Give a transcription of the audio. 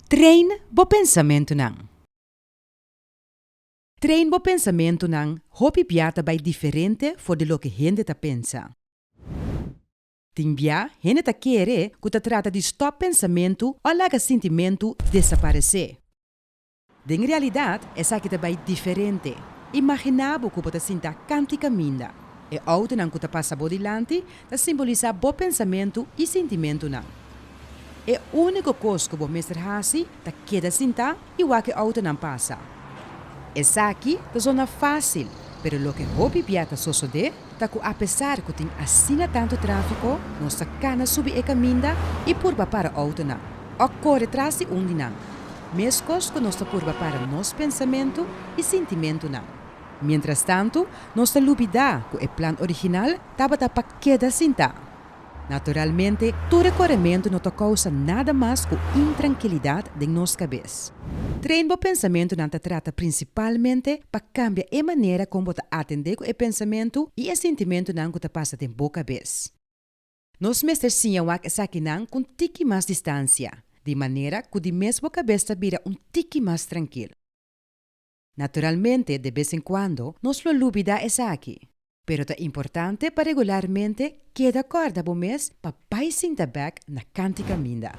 Trein bo pensamento nang. Trein bo pensamento nang hopi piata by diferente for de lo que gente ta pensa. Timbia, gente ta quere que ta trata de stop pensamento ou laga sentimento desaparecer. En realidad, esa que ta by diferente. Imaginabo que ta sinta cantica minda. E auto nang que ta passa bodilante, ta simboliza bo pensamento e sentimento nang. E único coisa que o mestre hasi ta queda sinta igual que auto não passa. Essa aqui tá zona fácil, pero lo que hopi piata sucede tá que apesar que tem assina tanto tráfico, nossa cana subir e caminha e purba para auto não. Ocorre atrás de não. Mescos que nossa purba para nosso pensamento e sentimento não. Mientras tanto, nossa lubida que o plano original tava para queda sinta. Naturalmente, tu recorrimento não te causa nada mais que intranquilidade em nossa cabeça. Treino o pensamento não te trata principalmente para cambiar a maneira como te atender com o pensamento e o sentimento não que te passa em boa cabeça. Nos mestres sinham que essa aqui não com tique mais distância, de maneira que de mesmo cabeça vira tique mais tranquilo. Naturalmente, de vez em quando, nos lo lubida essa aqui. Pero é importante para regularmente queda corda bom mês para pai sinta back na cantica minda.